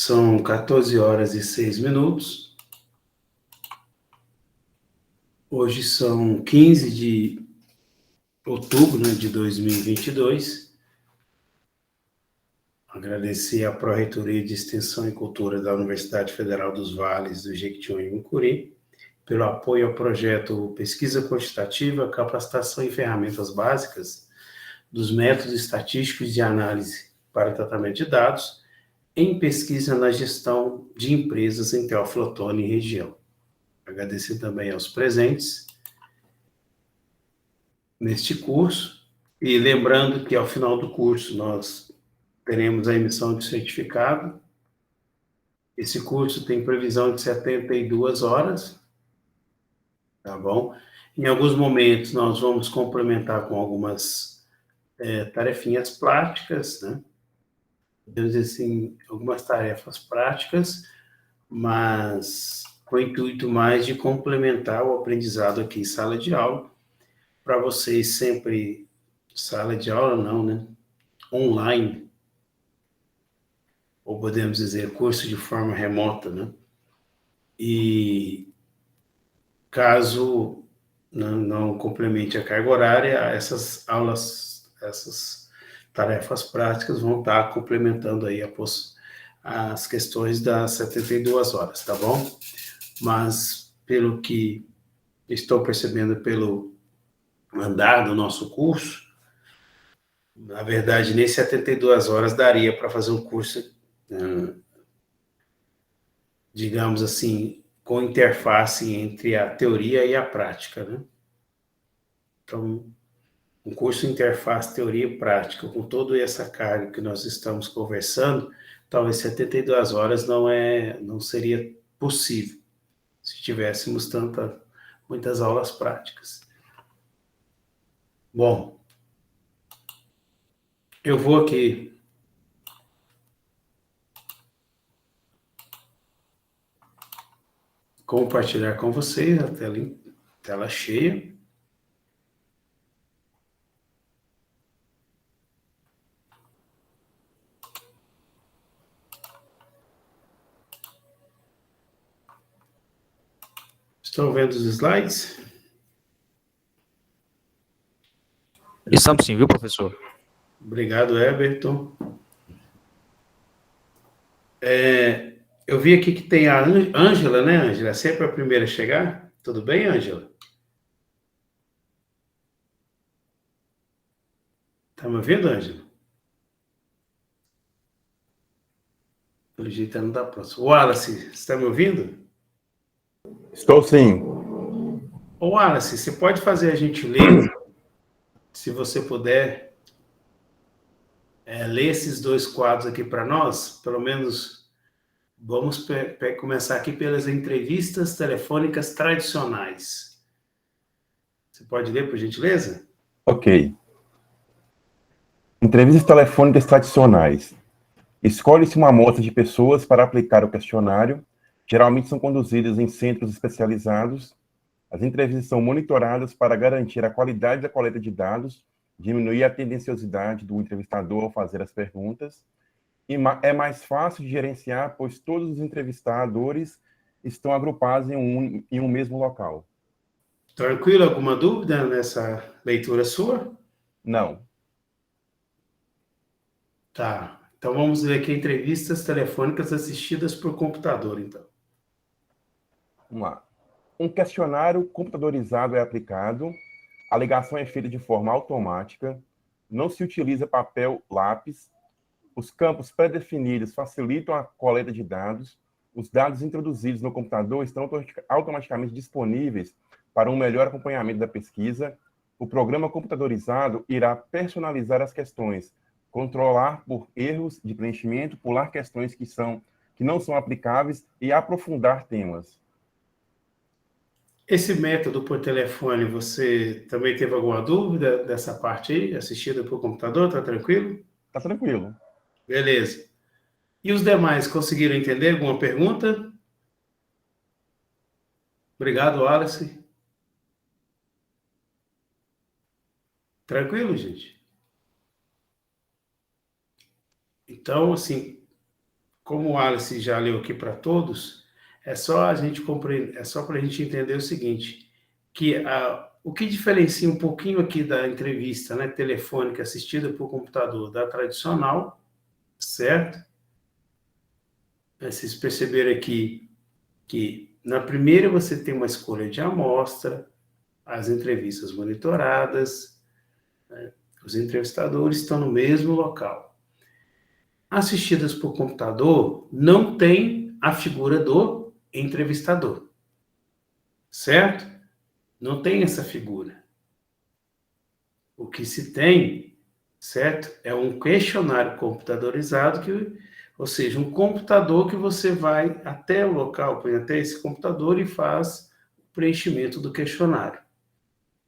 São 14 horas e 6 minutos. Hoje são 15 de outubro, né, de 2022. Agradecer à Pró-Reitoria de Extensão e Cultura da Universidade Federal dos Vales do Jequitinhonha e Mucuri pelo apoio ao projeto Pesquisa Quantitativa, Capacitação em Ferramentas Básicas dos Métodos Estatísticos de Análise para Tratamento de Dados em Pesquisa na Gestão de Empresas em Teófilo Otoni e região. Agradecer também aos presentes neste curso e lembrando que ao final do curso nós teremos a emissão de certificado. Esse curso tem previsão de 72 horas, tá bom? Em alguns momentos nós vamos complementar com algumas tarefinhas práticas, né? Podemos dizer assim, algumas tarefas práticas, mas com o intuito mais de complementar o aprendizado aqui em sala de aula, para vocês sempre, sala de aula não, né? Online, ou podemos dizer curso de forma remota, né? E caso não complemente a carga horária, essas aulas, essas tarefas práticas vão estar complementando aí as questões das 72 horas, tá bom? Mas, pelo que estou percebendo pelo andar do nosso curso, na verdade, nem 72 horas daria para fazer um curso, digamos assim, com interface entre a teoria e a prática, né? Então, um curso interface teoria e prática, com toda essa carga que nós estamos conversando, talvez 72 horas não seria possível se tivéssemos muitas aulas práticas. Bom, eu vou aqui compartilhar com vocês a tela cheia. Estão vendo os slides? Estamos sim, viu, professor? Obrigado, Everton. Eu vi aqui que tem a Ângela, né, Ângela? É sempre a primeira a chegar. Tudo bem, Ângela? Tá me ouvindo, Ângela? Pelo jeito ela não dá próximo. Wallace, você está me ouvindo? Estou sim. Ô, Wallace, você pode fazer a gentileza, se você puder, ler esses dois quadros aqui para nós? Pelo menos, vamos começar aqui pelas entrevistas telefônicas tradicionais. Você pode ler, por gentileza? Ok. Entrevistas telefônicas tradicionais. Escolhe-se uma amostra de pessoas para aplicar o questionário. Geralmente são conduzidas em centros especializados. As entrevistas são monitoradas para garantir a qualidade da coleta de dados, diminuir a tendenciosidade do entrevistador ao fazer as perguntas. E é mais fácil de gerenciar, pois todos os entrevistadores estão agrupados em um mesmo local. Tranquilo? Alguma dúvida nessa leitura sua? Não. Tá. Então vamos ver aqui entrevistas telefônicas assistidas por computador, então. Vamos lá. Um questionário computadorizado é aplicado, a ligação é feita de forma automática, não se utiliza papel, lápis, os campos pré-definidos facilitam a coleta de dados, os dados introduzidos no computador estão automaticamente disponíveis para um melhor acompanhamento da pesquisa, o programa computadorizado irá personalizar as questões, controlar por erros de preenchimento, pular questões que não são aplicáveis e aprofundar temas. Esse método por telefone, você também teve alguma dúvida dessa parte aí, assistida por computador? Tá tranquilo? Tá tranquilo. Beleza. E os demais conseguiram entender alguma pergunta? Obrigado, Wallace. Tranquilo, gente? Então, assim, como o Alice já leu aqui para todos, é só a gente compreender, é só para a gente entender o seguinte, que o que diferencia um pouquinho aqui da entrevista, né, telefônica assistida por computador da tradicional, certo? Vocês perceberam aqui que na primeira você tem uma escolha de amostra, as entrevistas monitoradas, né, os entrevistadores estão no mesmo local. Assistidas por computador, não tem a figura do entrevistador, certo? Não tem essa figura. O que se tem, certo? É um questionário computadorizado, ou seja, um computador que você vai até o local, põe até esse computador e faz o preenchimento do questionário.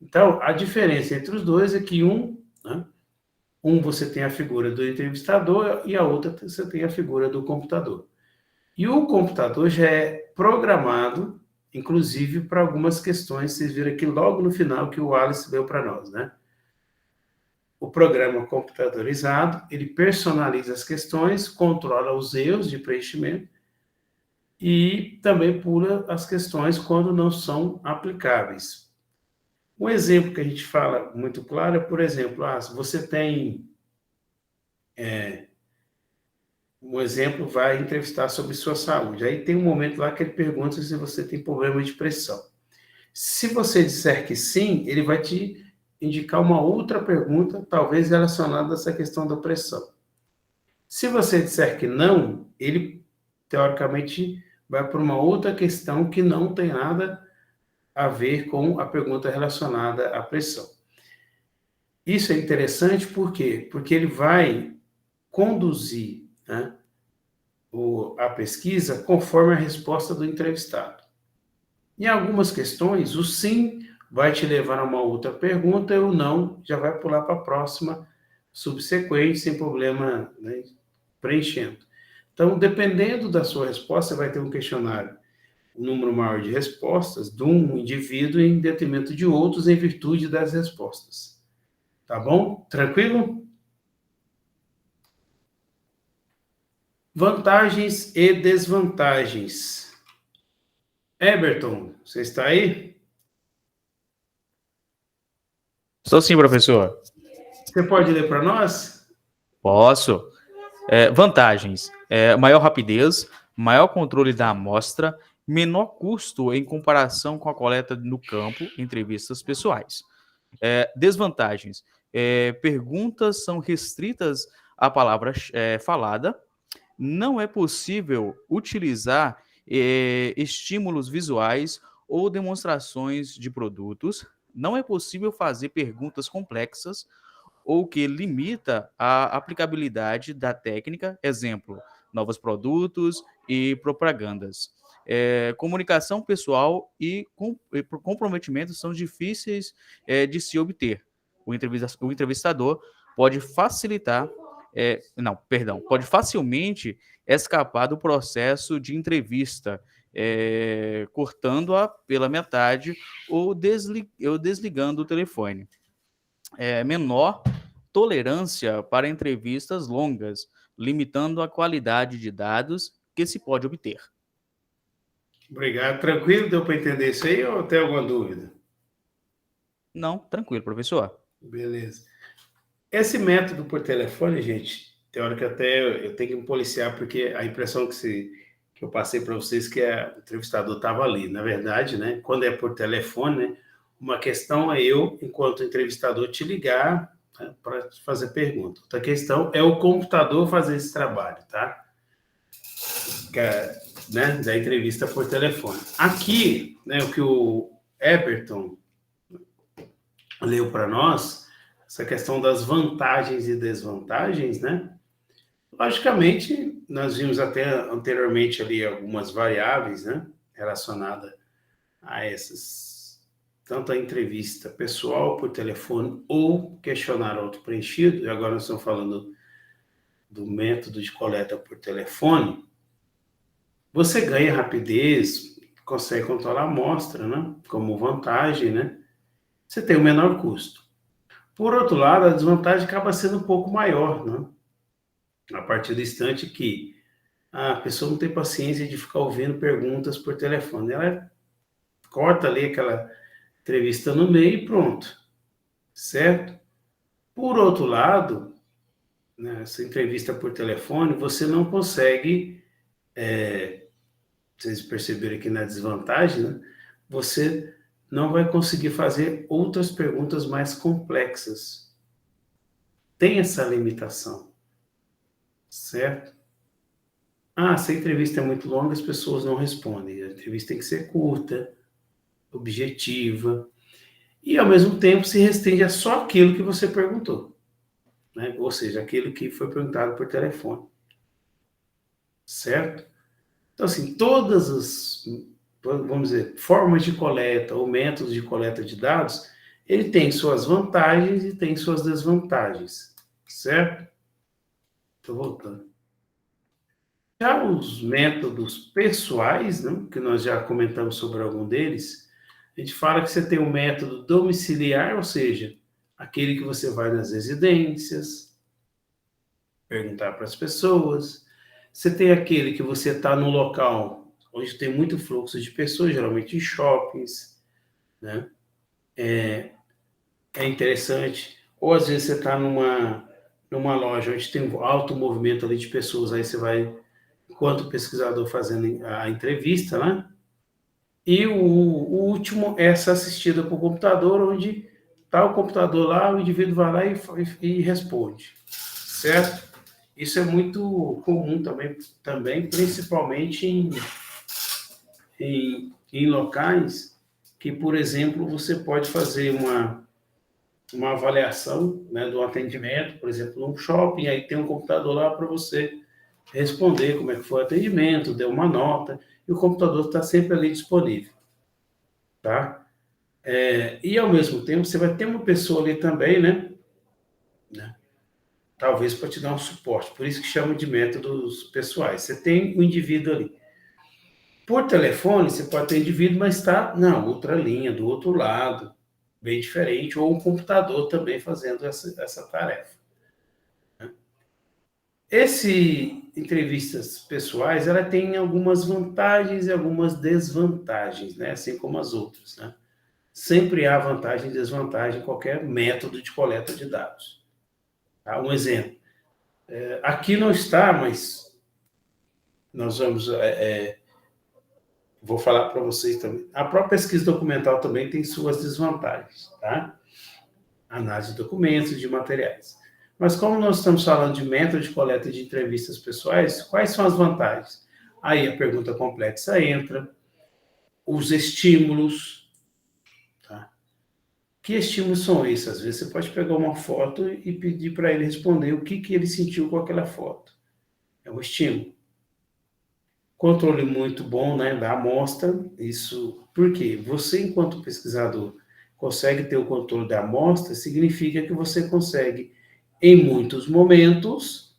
Então, a diferença entre os dois é que né, você tem a figura do entrevistador e a outra você tem a figura do computador. E o computador já é programado, inclusive, para algumas questões. Vocês viram aqui logo no final que o Alice deu para nós, né? O programa computadorizado, ele personaliza as questões, controla os erros de preenchimento e também pula as questões quando não são aplicáveis. Um exemplo que a gente fala muito claro é, por exemplo, você tem... um exemplo, vai entrevistar sobre sua saúde. Aí tem um momento lá que ele pergunta se você tem problema de pressão. Se você disser que sim, ele vai te indicar uma outra pergunta, talvez relacionada a essa questão da pressão. Se você disser que não, ele, teoricamente, vai para uma outra questão que não tem nada a ver com a pergunta relacionada à pressão. Isso é interessante por quê? Porque ele vai conduzir, né, a pesquisa conforme a resposta do entrevistado. Em algumas questões, o sim vai te levar a uma outra pergunta e o não já vai pular para a próxima subsequente, sem problema, né, preenchendo. Então, dependendo da sua resposta, você vai ter um questionário, um número maior de respostas de um indivíduo em detrimento de outros em virtude das respostas. Tá bom? Tranquilo? Vantagens e desvantagens. Eberton, você está aí? Estou sim, professor. Você pode ler para nós? Posso. Vantagens. Maior rapidez, maior controle da amostra, menor custo em comparação com a coleta no campo, entrevistas pessoais. Desvantagens. Perguntas são restritas à palavra falada. Não é possível utilizar estímulos visuais ou demonstrações de produtos. Não é possível fazer perguntas complexas ou que limita a aplicabilidade da técnica, exemplo, novos produtos e propagandas. Comunicação pessoal e comprometimento são difíceis de se obter. O entrevistador pode pode facilmente escapar do processo de entrevista, cortando-a pela metade ou desligando o telefone. Menor tolerância para entrevistas longas, limitando a qualidade de dados que se pode obter. Obrigado. Tranquilo? Deu para entender isso aí ou tem alguma dúvida? Não, tranquilo, professor. Beleza. Esse método por telefone, gente, tem hora que até eu tenho que me policiar, porque a impressão que eu passei para vocês que o entrevistador estava ali. Na verdade, né, quando é por telefone, né, uma questão é eu, enquanto entrevistador, te ligar, né, para fazer pergunta. Outra questão é o computador fazer esse trabalho, tá? Né, da entrevista por telefone. Aqui, né, o que o Eberton leu para nós, essa questão das vantagens e desvantagens, né? Logicamente, nós vimos até anteriormente ali algumas variáveis, né, relacionadas a essas, tanto a entrevista pessoal por telefone ou questionário autopreenchido, e agora nós estamos falando do método de coleta por telefone. Você ganha rapidez, consegue controlar a amostra, né, como vantagem, né? Você tem o menor custo. Por outro lado, a desvantagem acaba sendo um pouco maior, né? A partir do instante que a pessoa não tem paciência de ficar ouvindo perguntas por telefone. Ela corta ali aquela entrevista no meio e pronto, certo? Por outro lado, nessa entrevista por telefone, você não consegue, vocês perceberam aqui na desvantagem, né? Você não vai conseguir fazer outras perguntas mais complexas. Tem essa limitação, certo? Se a entrevista é muito longa, as pessoas não respondem. A entrevista tem que ser curta, objetiva, e ao mesmo tempo se restringe a só aquilo que você perguntou, né? Ou seja, aquilo que foi perguntado por telefone, certo? Então, assim, todas as, vamos dizer, formas de coleta ou métodos de coleta de dados, ele tem suas vantagens e tem suas desvantagens, certo? Estou voltando. Já os métodos pessoais, né, que nós já comentamos sobre algum deles, a gente fala que você tem um método domiciliar, ou seja, aquele que você vai nas residências, perguntar para as pessoas. Você tem aquele que você está no local onde tem muito fluxo de pessoas, geralmente em shoppings, né? É interessante. Ou às vezes você está numa loja onde tem um alto movimento ali de pessoas, aí você vai, enquanto pesquisador, fazendo a entrevista, né? E o último é essa assistida por computador, onde está o computador lá, o indivíduo vai lá e responde, certo? Isso é muito comum também principalmente em locais que, por exemplo, você pode fazer uma avaliação, né, do atendimento, por exemplo, num shopping, aí tem um computador lá para você responder como é que foi o atendimento, deu uma nota, e o computador está sempre ali disponível, tá? E, ao mesmo tempo, você vai ter uma pessoa ali também, né? Talvez para te dar um suporte, por isso que chamam de métodos pessoais. Você tem o indivíduo ali. Por telefone, você pode ter indivíduo, mas está na outra linha, do outro lado, bem diferente, ou um computador também fazendo essa tarefa. Entrevistas pessoais, ela tem algumas vantagens e algumas desvantagens, né? Assim como as outras, né? Sempre há vantagem e desvantagem em qualquer método de coleta de dados. Tá? Um exemplo. Aqui não está, mas nós vamos... vou falar para vocês também. A própria pesquisa documental também tem suas desvantagens, tá? Análise de documentos, de materiais. Mas como nós estamos falando de método de coleta de entrevistas pessoais, quais são as vantagens? Aí a pergunta complexa entra, os estímulos, tá? Que estímulos são esses? Às vezes você pode pegar uma foto e pedir para ele responder o que ele sentiu com aquela foto. É um estímulo. Controle muito bom, né, da amostra. Isso, porque você, enquanto pesquisador, consegue ter o controle da amostra, significa que você consegue, em muitos momentos,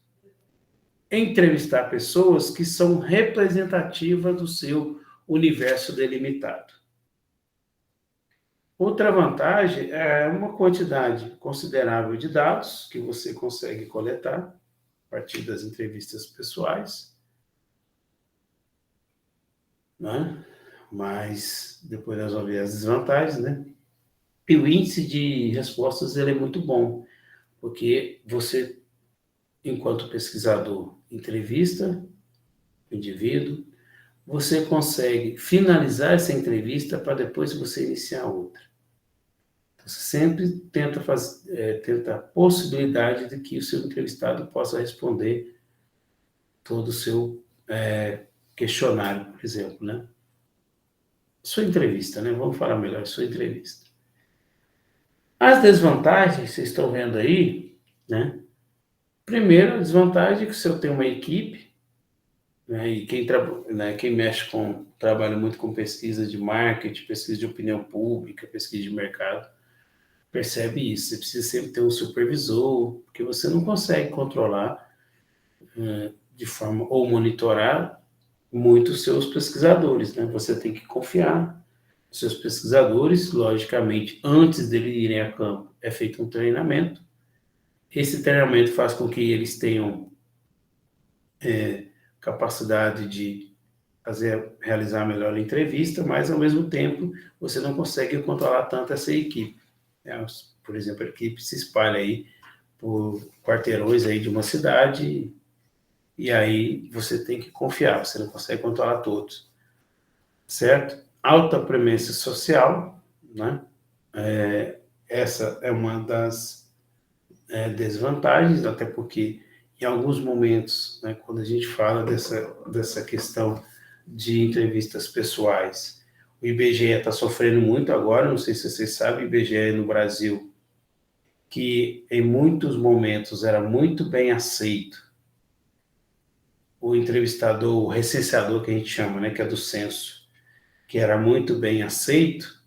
entrevistar pessoas que são representativas do seu universo delimitado. Outra vantagem é uma quantidade considerável de dados que você consegue coletar a partir das entrevistas pessoais, né? Mas depois nós vamos ver as desvantagens, né? E o índice de respostas ele é muito bom, porque você, enquanto pesquisador, entrevista o indivíduo, você consegue finalizar essa entrevista para depois você iniciar outra. Então, você sempre tenta a possibilidade de que o seu entrevistado possa responder todo o seu questionário, por exemplo, né? Sua entrevista, né? Vamos falar melhor, sua entrevista. As desvantagens, vocês estão vendo aí, né? Primeiro, a desvantagem é que se eu tenho uma equipe, né, e quem mexe trabalha muito com pesquisa de marketing, pesquisa de opinião pública, pesquisa de mercado, percebe isso. Você precisa sempre ter um supervisor, porque você não consegue controlar de forma, ou monitorar muito os seus pesquisadores, né? Você tem que confiar nos seus pesquisadores, logicamente, antes deles irem a campo, é feito um treinamento. Esse treinamento faz com que eles tenham capacidade de realizar melhor a entrevista, mas, ao mesmo tempo, você não consegue controlar tanto essa equipe. Por exemplo, a equipe se espalha aí por quarteirões aí de uma cidade, e aí você tem que confiar, você não consegue controlar todos, certo? Alta premência social, né? Essa é uma das desvantagens, até porque em alguns momentos, né, quando a gente fala dessa questão de entrevistas pessoais, o IBGE está sofrendo muito agora, não sei se vocês sabem, o IBGE no Brasil, que em muitos momentos era muito bem aceito, o entrevistador, o recenseador que a gente chama, né, que é do censo, que era muito bem aceito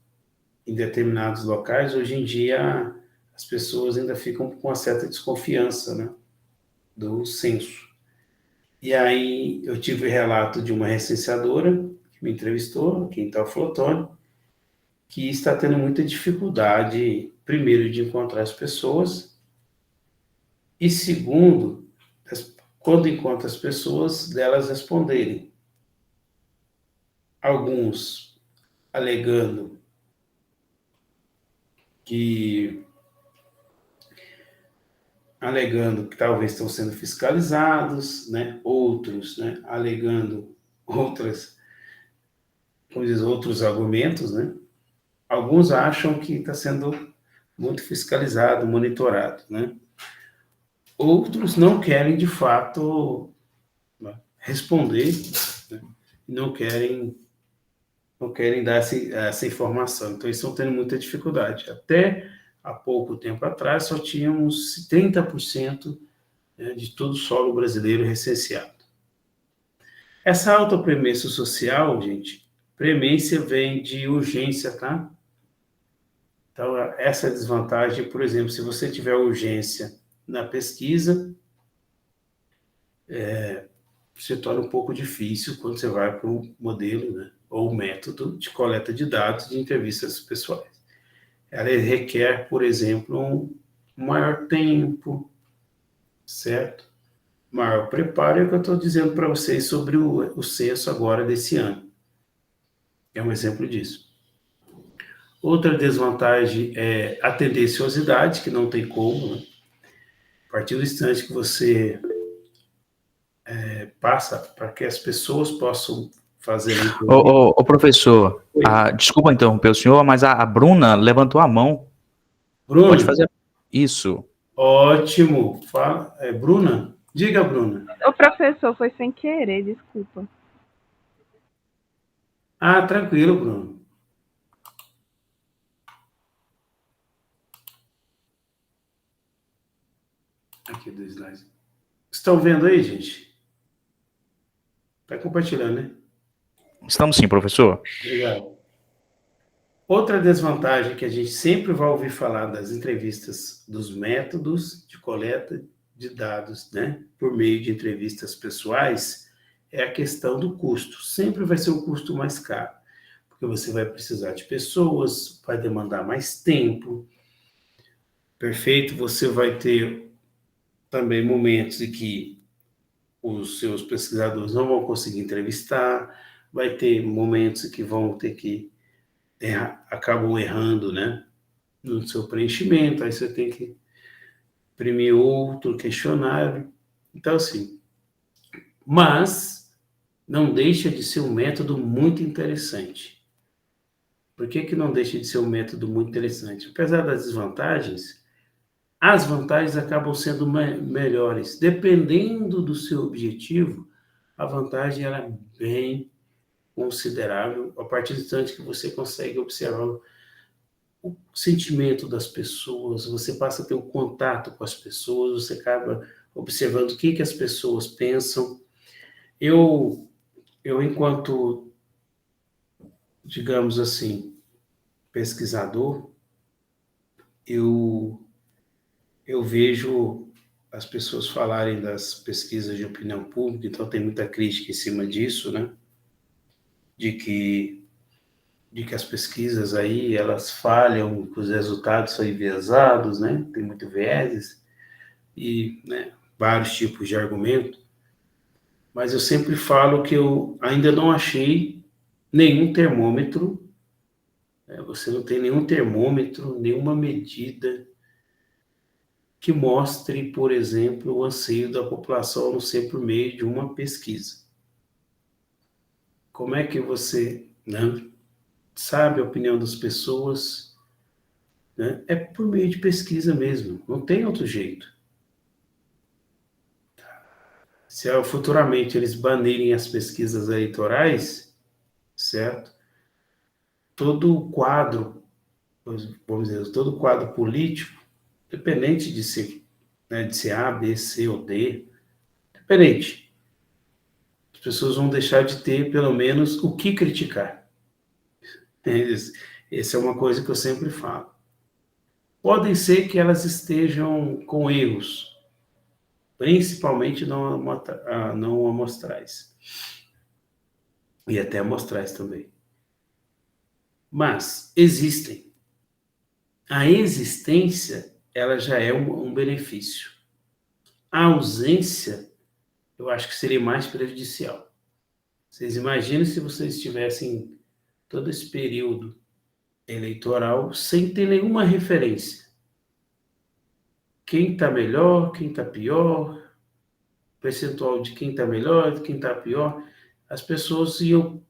em determinados locais, hoje em dia as pessoas ainda ficam com uma certa desconfiança, né, do censo. E aí eu tive relato de uma recenseadora que me entrevistou, aqui em Teoflotone, que está tendo muita dificuldade, primeiro, de encontrar as pessoas, e segundo, quando encontra as pessoas, delas responderem. Alguns alegando que talvez estão sendo fiscalizados, né? Outros, né, alegando outros argumentos, né? Alguns acham que está sendo muito fiscalizado, monitorado, né? Outros não querem, de fato, responder, né? Não querem dar essa informação. Então, eles estão tendo muita dificuldade. Até há pouco tempo atrás, só tínhamos 30% de todo o solo brasileiro recenseado. Essa alta premência social, gente, premência vem de urgência, tá? Então, essa desvantagem, por exemplo, se você tiver urgência na pesquisa, se torna um pouco difícil quando você vai para o modelo, né, ou método de coleta de dados de entrevistas pessoais. Ela requer, por exemplo, um maior tempo, certo? Maior preparo, é o que eu estou dizendo para vocês sobre o censo agora desse ano. É um exemplo disso. Outra desvantagem é a tendenciosidade, que não tem como, né? A partir do instante que você passa para que as pessoas possam fazer... Ô, professor, desculpa interromper o senhor, mas a Bruna levantou a mão. Bruno? Pode fazer isso. Ótimo. Fala. Bruna? Diga, Bruna. O professor, foi sem querer, desculpa. Ah, tranquilo, Bruno. Aqui do slide. Estão vendo aí, gente? Está compartilhando, né? Estamos sim, professor. Obrigado. Outra desvantagem que a gente sempre vai ouvir falar das entrevistas, dos métodos de coleta de dados, né, por meio de entrevistas pessoais, é a questão do custo. Sempre vai ser o custo mais caro, porque você vai precisar de pessoas, vai demandar mais tempo. Perfeito? Você vai ter também momentos em que os seus pesquisadores não vão conseguir entrevistar, vai ter momentos em que vão ter que acabam errando, né, no seu preenchimento, aí você tem que imprimir outro questionário. Então, assim, mas não deixa de ser um método muito interessante. Por que não deixa de ser um método muito interessante? Apesar das desvantagens, as vantagens acabam sendo melhores. Dependendo do seu objetivo, a vantagem é bem considerável, a partir do instante que você consegue observar o sentimento das pessoas, você passa a ter um contato com as pessoas, você acaba observando o que as pessoas pensam. Eu enquanto, digamos assim, pesquisador, eu vejo as pessoas falarem das pesquisas de opinião pública, então tem muita crítica em cima disso, né? De que as pesquisas aí, elas falham, que os resultados são enviesados, né? Tem muito vieses e, né, vários tipos de argumento. mas eu sempre falo que eu ainda não achei nenhum termômetro, você não tem nenhum termômetro, nenhuma medida que mostre, por exemplo, o anseio da população, a não ser por meio de uma pesquisa. Como é que você, né, sabe a opinião das pessoas? Né? É por meio de pesquisa mesmo, não tem outro jeito. Se futuramente eles banirem as pesquisas eleitorais, certo? Todo o quadro, vamos dizer, todo o quadro político, independente de ser, né, de ser A, B, C ou D, independente, as pessoas vão deixar de ter, pelo menos, o que criticar. Essa é uma coisa que eu sempre falo. Podem ser que elas estejam com erros, principalmente não amostrais. E até amostrais também. Mas existem. A existência, ela já é um benefício. A ausência, eu acho que seria mais prejudicial. Vocês imaginam se vocês estivessem todo esse período eleitoral sem ter nenhuma referência. Quem está melhor, quem está pior, percentual de quem está melhor, de quem está pior, as pessoas iam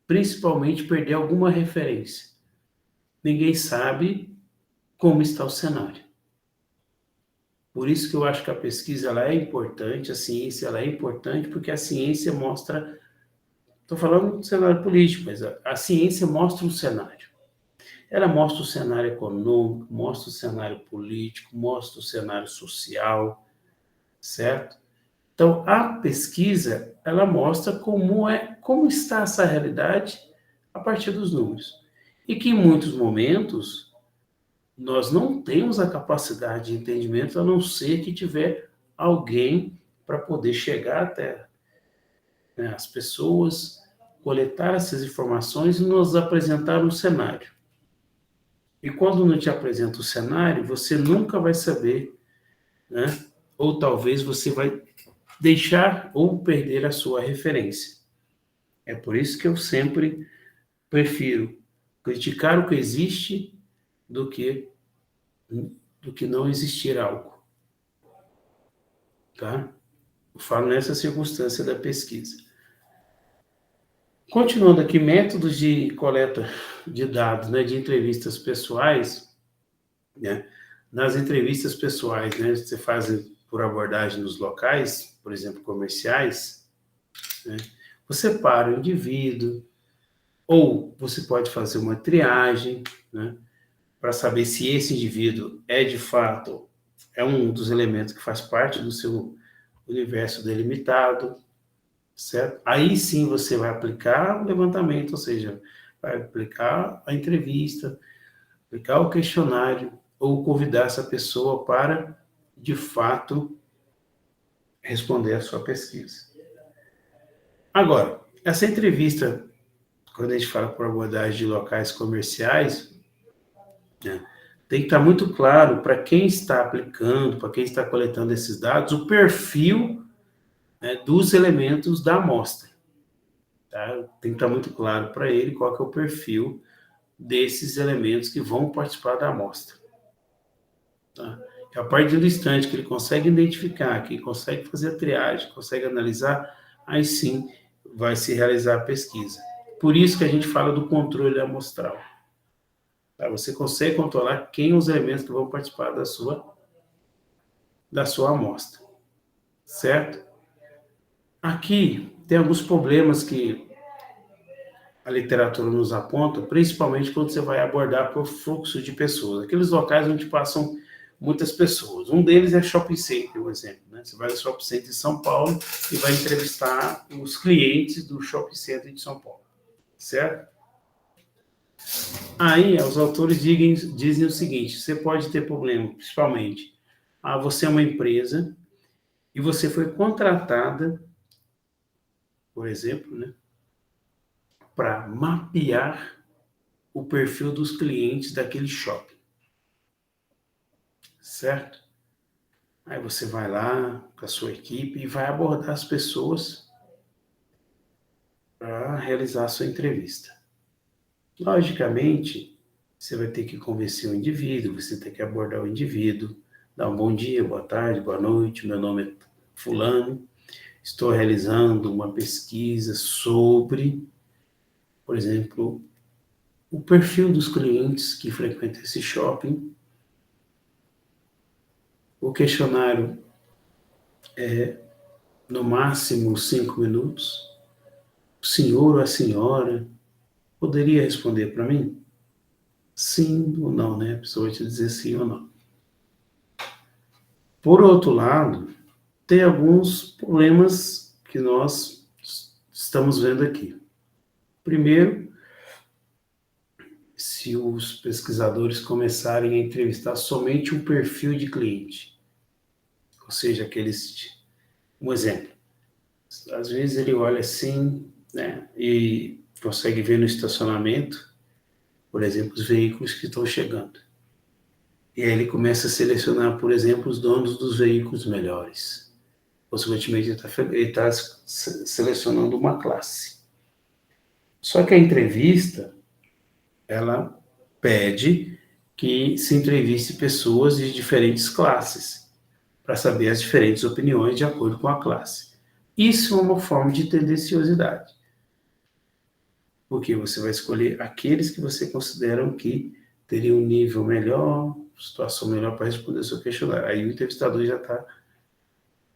principalmente perder alguma referência. Ninguém sabe como está o cenário. Por isso que eu acho que a pesquisa ela é importante, a ciência ela é importante, porque a ciência mostra, estou falando do cenário político, mas a ciência mostra um cenário. Ela mostra o cenário econômico, mostra o cenário político, mostra o cenário social, certo? Então, a pesquisa, ela mostra como está essa realidade a partir dos números. E que em muitos momentos nós não temos a capacidade de entendimento, a não ser que tiver alguém para poder chegar até, né, as pessoas, coletar essas informações e nos apresentar um cenário. E quando não te apresenta o cenário, você nunca vai saber, né? Ou talvez você vai deixar ou perder a sua referência. É por isso que eu sempre prefiro criticar o que existe do que não existir algo. Tá? Eu falo nessa circunstância da pesquisa. Continuando aqui, métodos de coleta de dados, né, de entrevistas pessoais, né? Nas entrevistas pessoais, né, você faz por abordagem nos locais, por exemplo, comerciais, né, você para o indivíduo, ou você pode fazer uma triagem, né, para saber se esse indivíduo é de fato, é um dos elementos que faz parte do seu universo delimitado, certo? Aí sim você vai aplicar o levantamento, ou seja, vai aplicar a entrevista, aplicar o questionário, ou convidar essa pessoa para, de fato, responder a sua pesquisa. Agora, essa entrevista, quando a gente fala por abordagem de locais comerciais, né, tem que estar muito claro para quem está aplicando, para quem está coletando esses dados, o perfil, né, dos elementos da amostra. Tá? Tem que estar muito claro para ele qual que é o perfil desses elementos que vão participar da amostra. Tá? E a partir do instante que ele consegue identificar, que ele consegue fazer a triagem, consegue analisar, aí sim vai se realizar a pesquisa. Por isso que a gente fala do controle amostral. Tá? Você consegue controlar quem os elementos que vão participar da sua amostra. Certo? Aqui tem alguns problemas que a literatura nos aponta, principalmente quando você vai abordar por fluxo de pessoas. Aqueles locais onde passam muitas pessoas. Um deles é shopping center, por exemplo. Né? Você vai no shopping center de São Paulo e vai entrevistar os clientes do shopping center de São Paulo. Certo? Aí, os autores dizem o seguinte, você pode ter problema, principalmente, você é uma empresa e você foi contratada, por exemplo, né, para mapear o perfil dos clientes daquele shopping. Certo? Aí você vai lá com a sua equipe e vai abordar as pessoas para realizar a sua entrevista. Logicamente, você vai ter que convencer o indivíduo, você tem que abordar o indivíduo, dar um bom dia, boa tarde, boa noite, meu nome é fulano, estou realizando uma pesquisa sobre, por exemplo, o perfil dos clientes que frequentam esse shopping. O questionário é, no máximo, 5 minutos. O senhor ou a senhora poderia responder para mim? Sim ou não, né? A pessoa vai te dizer sim ou não. Por outro lado, tem alguns problemas que nós estamos vendo aqui. Primeiro, se os pesquisadores começarem a entrevistar somente um perfil de cliente, ou seja, aqueles... Um exemplo, às vezes ele olha assim, né, e consegue ver no estacionamento, por exemplo, os veículos que estão chegando. E aí ele começa a selecionar, por exemplo, os donos dos veículos melhores. Consequentemente, ele está selecionando uma classe. Só que a entrevista, ela pede que se entreviste pessoas de diferentes classes, para saber as diferentes opiniões de acordo com a classe. Isso é uma forma de tendenciosidade, porque você vai escolher aqueles que você considera que teriam um nível melhor, situação melhor para responder o seu questionário. Aí o entrevistador já está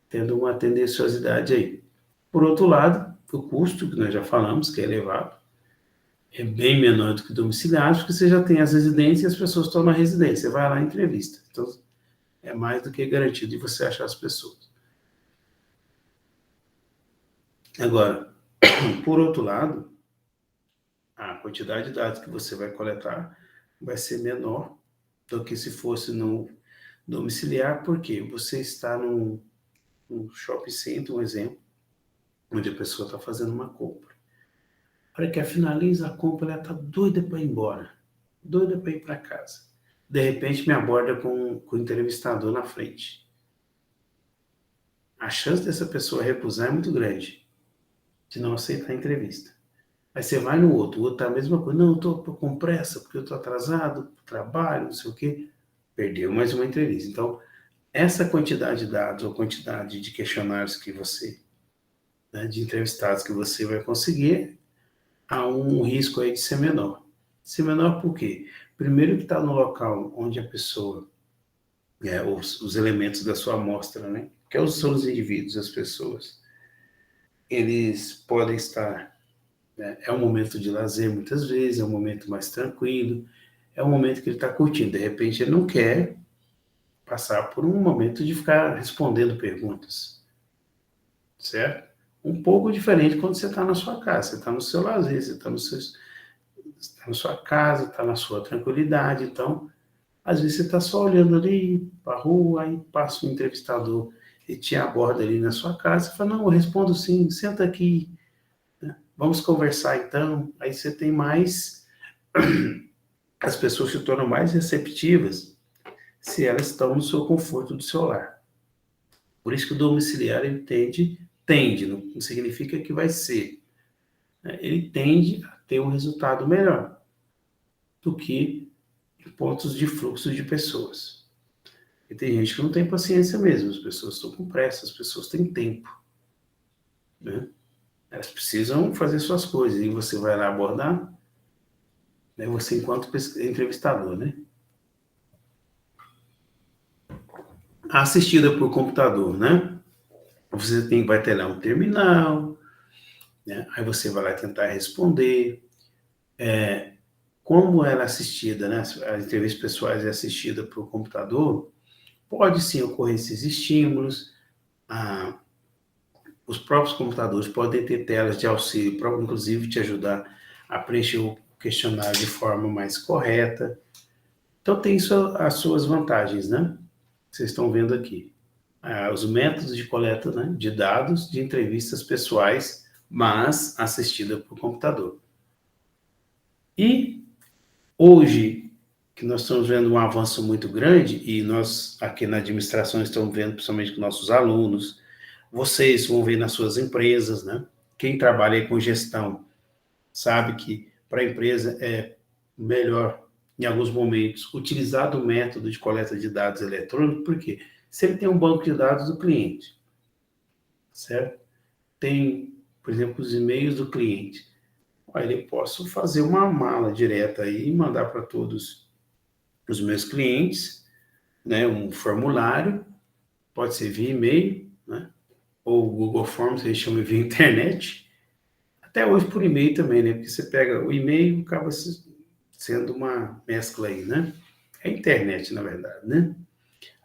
tendo uma tendenciosidade aí. Por outro lado, o custo, que nós já falamos, que é elevado, é bem menor do que domiciliar, porque você já tem as residências e as pessoas estão na residência, você vai lá e entrevista. Então, é mais do que garantido de você achar as pessoas. Agora, por outro lado, a quantidade de dados que você vai coletar vai ser menor do que se fosse no domiciliar, porque você está num shopping center, um exemplo, onde a pessoa está fazendo uma compra. A hora que ela finaliza a compra, ela está doida para ir embora, doida para ir para casa. De repente, me aborda com o entrevistador na frente. A chance dessa pessoa recusar é muito grande, de não aceitar a entrevista. Aí você vai no outro, o outro tá a mesma coisa. Não, eu estou com pressa, porque eu estou atrasado, trabalho, não sei o quê. Perdeu mais uma entrevista. Então, essa quantidade de dados ou quantidade de questionários que você, né, de entrevistados que você vai conseguir, há um risco aí de ser menor. Ser menor por quê? Primeiro que está no local onde a pessoa, os elementos da sua amostra, né, que são os indivíduos, as pessoas, eles podem estar, né, é um momento de lazer muitas vezes, é um momento mais tranquilo, é um momento que ele está curtindo. De repente ele não quer passar por um momento de ficar respondendo perguntas, certo? Um pouco diferente quando você está na sua casa, você está no seu lazer, você está na sua casa, está na sua tranquilidade. Então, às vezes você está só olhando ali para a rua, aí passa um entrevistador e te aborda ali na sua casa, e fala, não, eu respondo sim, senta aqui, né? Vamos conversar então. Aí você tem mais, as pessoas se tornam mais receptivas se elas estão no seu conforto do seu lar. Por isso que o domiciliar, ele tende, não significa que vai ser, né? Ele tende a ter um resultado melhor do que pontos de fluxo de pessoas. E tem gente que não tem paciência mesmo, as pessoas estão com pressa, as pessoas têm tempo, né? Elas precisam fazer suas coisas, e você vai lá abordar, né, você enquanto entrevistador, né? Assistida por computador, né? Você vai ter lá um terminal, né? Aí você vai lá tentar responder. Como ela é assistida, né? As entrevistas pessoais é assistida por computador, pode sim ocorrer esses estímulos. Os próprios computadores podem ter telas de auxílio para, inclusive, te ajudar a preencher o questionário de forma mais correta. Então, tem as suas vantagens, né? Vocês estão vendo aqui. Os métodos de coleta, né, de dados de entrevistas pessoais, mas assistida por computador. E hoje, que nós estamos vendo um avanço muito grande, e nós aqui na administração estamos vendo, principalmente com nossos alunos, vocês vão ver nas suas empresas, né? Quem trabalha aí com gestão, sabe que para a empresa é melhor, em alguns momentos, utilizar do método de coleta de dados eletrônico, porque se ele tem um banco de dados do cliente, certo? Tem, por exemplo, os e-mails do cliente. Aí eu posso fazer uma mala direta aí e mandar para todos os meus clientes, né, um formulário, pode ser via e-mail, né, ou Google Forms, eles chamam via internet, até hoje por e-mail também, né, porque você pega o e-mail, acaba sendo uma mescla aí, né, é internet, na verdade, né.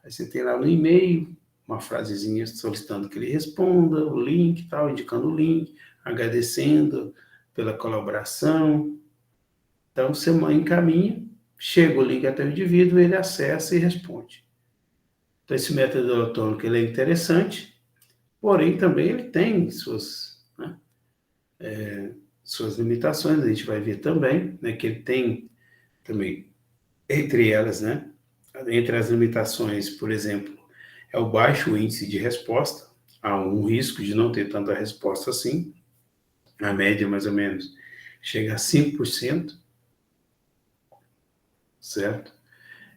Aí você tem lá no e-mail uma frasezinha solicitando que ele responda, o link e tal, indicando o link, agradecendo pela colaboração. Então, você encaminha, chega o link até o indivíduo, ele acessa e responde. Então, esse método eletrônico ele é interessante, porém também ele tem suas, né, suas limitações, a gente vai ver também, né, que ele tem também, entre elas, né, entre as limitações, por exemplo, é o baixo índice de resposta, há um risco de não ter tanta resposta assim, a média mais ou menos chega a 5%, certo?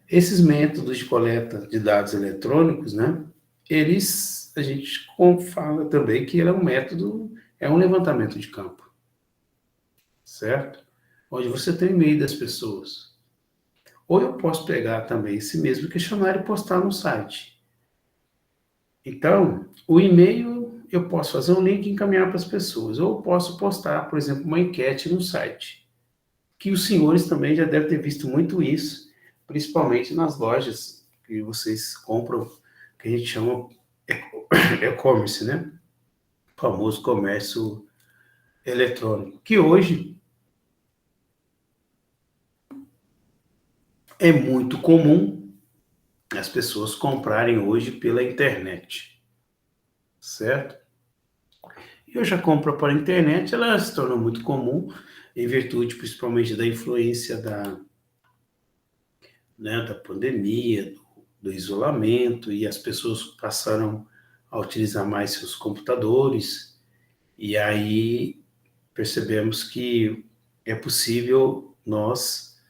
Esses métodos de coleta de dados eletrônicos, né, a gente fala também que ele é um método, é um levantamento de campo, certo? Onde você tem o e-mail das pessoas. Ou eu posso pegar também esse mesmo questionário e postar no site. Então, o e-mail eu posso fazer um link e encaminhar para as pessoas, ou eu posso postar, por exemplo, uma enquete no site, que os senhores também já devem ter visto muito isso, principalmente nas lojas que vocês compram, que a gente chama e-commerce, né? O famoso comércio eletrônico, que hoje é muito comum as pessoas comprarem hoje pela internet, certo? E hoje a compra pela internet, ela se tornou muito comum em virtude, principalmente, da influência da pandemia, do isolamento, e as pessoas passaram a utilizar mais seus computadores, e aí percebemos que é possível nós,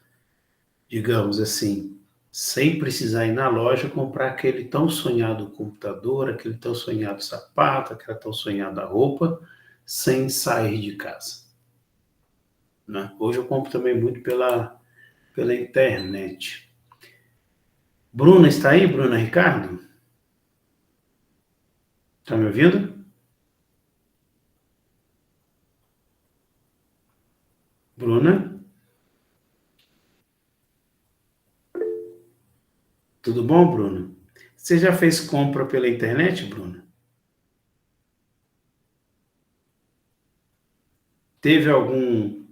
digamos assim, sem precisar ir na loja, comprar aquele tão sonhado computador, aquele tão sonhado sapato, aquela tão sonhada roupa, sem sair de casa, né? Hoje eu compro também muito pela internet. Bruna está aí? Bruna Ricardo? Está me ouvindo? Bruna? Tudo bom, Bruna? Você já fez compra pela internet, Bruna? Teve algum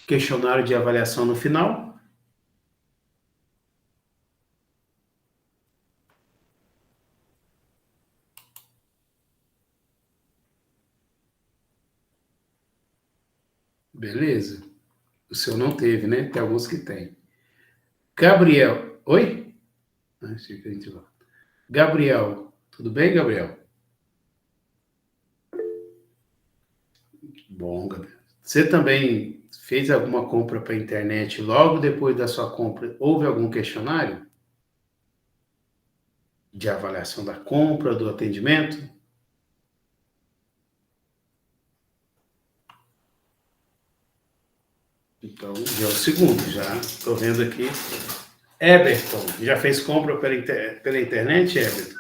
questionário de avaliação no final? Beleza. O seu não teve, né? Tem alguns que tem. Gabriel. Oi? Achei que a gente vai. Gabriel. Tudo bem, Gabriel? Bom, Gabriel. Você também fez alguma compra para a internet logo depois da sua compra? Houve algum questionário de avaliação da compra, do atendimento? Então, já é o segundo, já estou vendo aqui. Eberton, já fez compra pela internet, Eberton?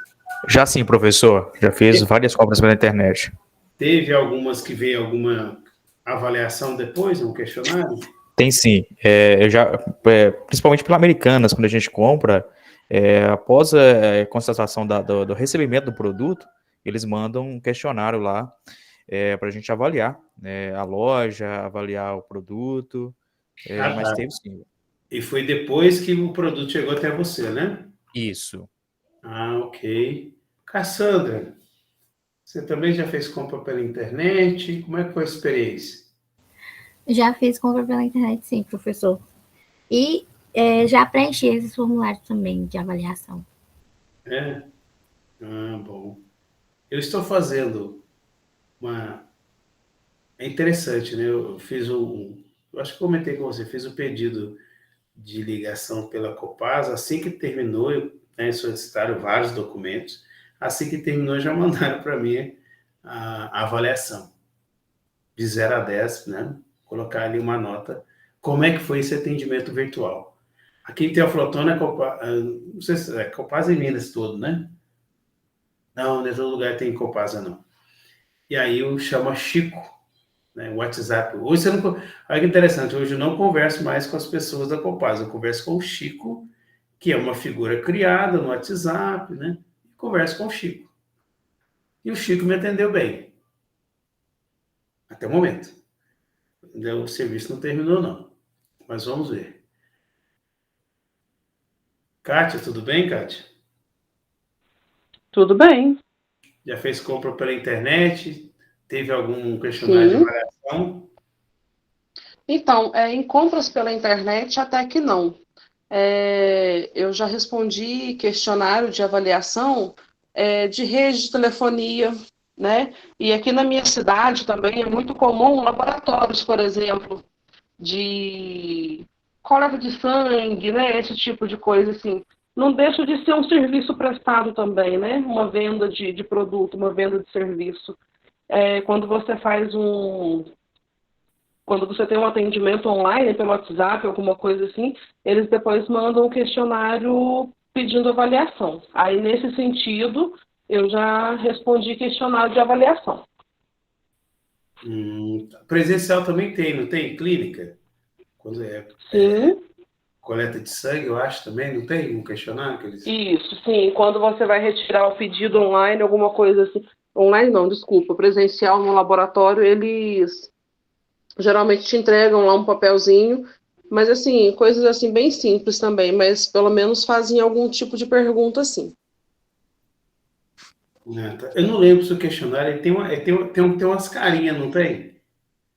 Já sim, professor. Já fiz várias compras pela internet. Teve algumas que veio alguma avaliação depois, um questionário? Tem sim. Eu já, principalmente pela Americanas, quando a gente compra, após a constatação do recebimento do produto, eles mandam um questionário lá para a gente avaliar, né, a loja, avaliar o produto, mas teve sim. E foi depois que o produto chegou até você, né? Isso. Ah, ok. Cassandra, você também já fez compra pela internet? Como é que foi a experiência? Já fiz compra pela internet, sim, professor. E já preenchi esses formulários também de avaliação. É? Ah, bom. Eu estou fazendo uma É interessante, né? Eu eu acho que comentei com você, fiz o pedido de ligação pela Copasa, assim que terminou, né, solicitaram vários documentos, assim que terminou já mandaram para mim a avaliação, de 0 a 10, né? Colocar ali uma nota, como é que foi esse atendimento virtual. Aqui em Teoflotone, não sei se é Copasa em Minas todo, né? Não, nesse lugar tem Copasa, não. E aí eu chamo Chico, né, WhatsApp. Hoje você não. Olha que interessante, hoje eu não converso mais com as pessoas da Copasa, eu converso com o Chico, que é uma figura criada no WhatsApp, né? Converso com o Chico. E o Chico me atendeu bem. Até o momento. O serviço não terminou, não. Mas vamos ver. Kátia, tudo bem, Kátia? Tudo bem. Já fez compra pela internet? Teve algum questionário de Sim. avaliação? Então, em compras pela internet, até que não. Eu já respondi questionário de avaliação de rede de telefonia, né? E aqui na minha cidade também é muito comum laboratórios, por exemplo, de coleta de sangue, né? Esse tipo de coisa, assim. Não deixa de ser um serviço prestado também, né? Uma venda de produto, uma venda de serviço. Quando você faz quando você tem um atendimento online pelo WhatsApp, alguma coisa assim, eles depois mandam um questionário pedindo avaliação. Aí, nesse sentido, eu já respondi questionário de avaliação. Presencial também tem, não tem? Clínica? Quando Sim. Coleta de sangue, eu acho também, não tem um questionário que eles... Isso, sim. Quando você vai retirar o pedido online, alguma coisa assim. Online não, desculpa. Presencial no laboratório, eles geralmente te entregam lá um papelzinho, mas assim, coisas assim bem simples também, mas pelo menos fazem algum tipo de pergunta assim. Eu não lembro se o questionário tem umas carinhas, não tem?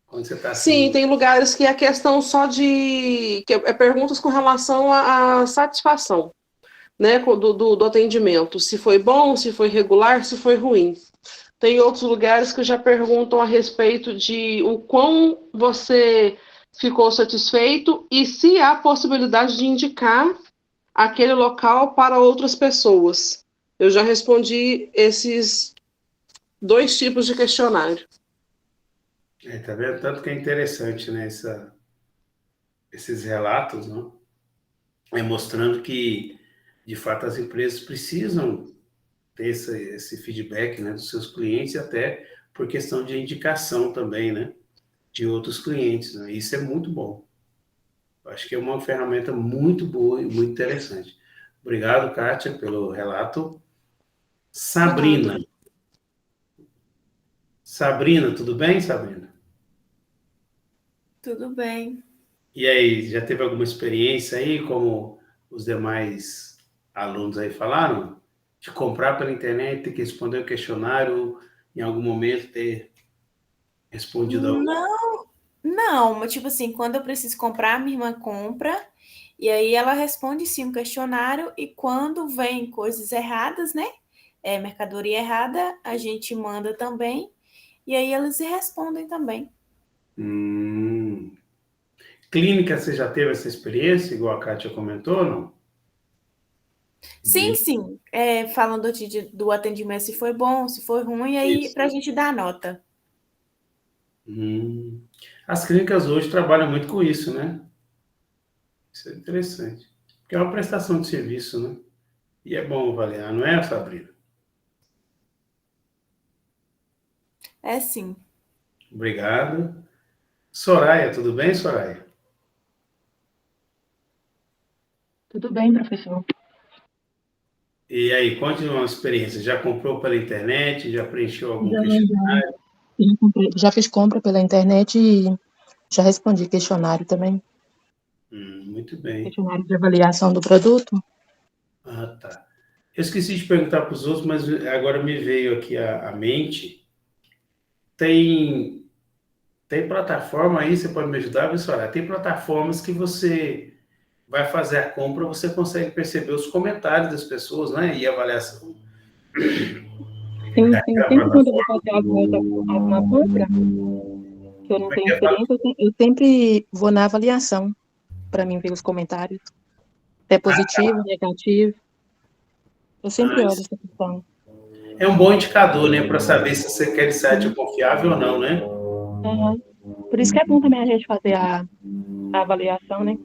Quando você está assim. Sim, tem lugares que é questão só de que é perguntas com relação à satisfação, né, do atendimento, se foi bom, se foi regular, se foi ruim. Tem outros lugares que já perguntam a respeito de o quão você ficou satisfeito e se há possibilidade de indicar aquele local para outras pessoas. Eu já respondi esses 2 tipos de questionário. Tá vendo? Tanto que é interessante, né? Esses relatos, não? Mostrando que, de fato, as empresas precisam ter esse feedback, né, dos seus clientes, até por questão de indicação também, né, de outros clientes, né? Isso é muito bom. Eu acho que é uma ferramenta muito boa e muito interessante. Obrigado, Kátia, pelo relato. Sabrina. Sabrina, tudo bem, Sabrina? Tudo bem. E aí, já teve alguma experiência aí, como os demais alunos aí falaram? De comprar pela internet, ter que responder o questionário, em algum momento ter respondido algo? Não, mas tipo assim, quando eu preciso comprar, minha irmã compra, e aí ela responde sim um questionário, e quando vem coisas erradas, né? Mercadoria errada, a gente manda também, e aí eles respondem também. Clínica, você já teve essa experiência, igual a Kátia comentou, não? Sim, sim. Falando do atendimento, se foi bom, se foi ruim, aí Isso. para a gente dar a nota. As clínicas hoje trabalham muito com isso, né? Isso é interessante. Porque é uma prestação de serviço, né? E é bom avaliar, não é, Sabrina? É sim. Obrigado. Soraya, tudo bem, Soraya? Tudo bem, professor. E aí, conte uma experiência. Já comprou pela internet? Já preencheu algum Já, questionário? já fiz compra pela internet e já respondi questionário também. Muito bem. Questionário de avaliação do produto. Ah, tá. Eu esqueci de perguntar para os outros, mas agora me veio aqui à mente. Tem plataforma aí, você pode me ajudar, viu, Soraya? Tem plataformas que você vai fazer a compra, você consegue perceber os comentários das pessoas, né? E a avaliação. Sim. Sempre quando eu vou fazer alguma compra, que eu não tenho experiência, eu sempre vou na avaliação para mim ver os comentários. Se é positivo, negativo. Eu sempre olho essa questão. É um bom indicador, né, para saber se aquele site é confiável ou não, né? Uhum. Por isso que é bom também a gente fazer a avaliação, né?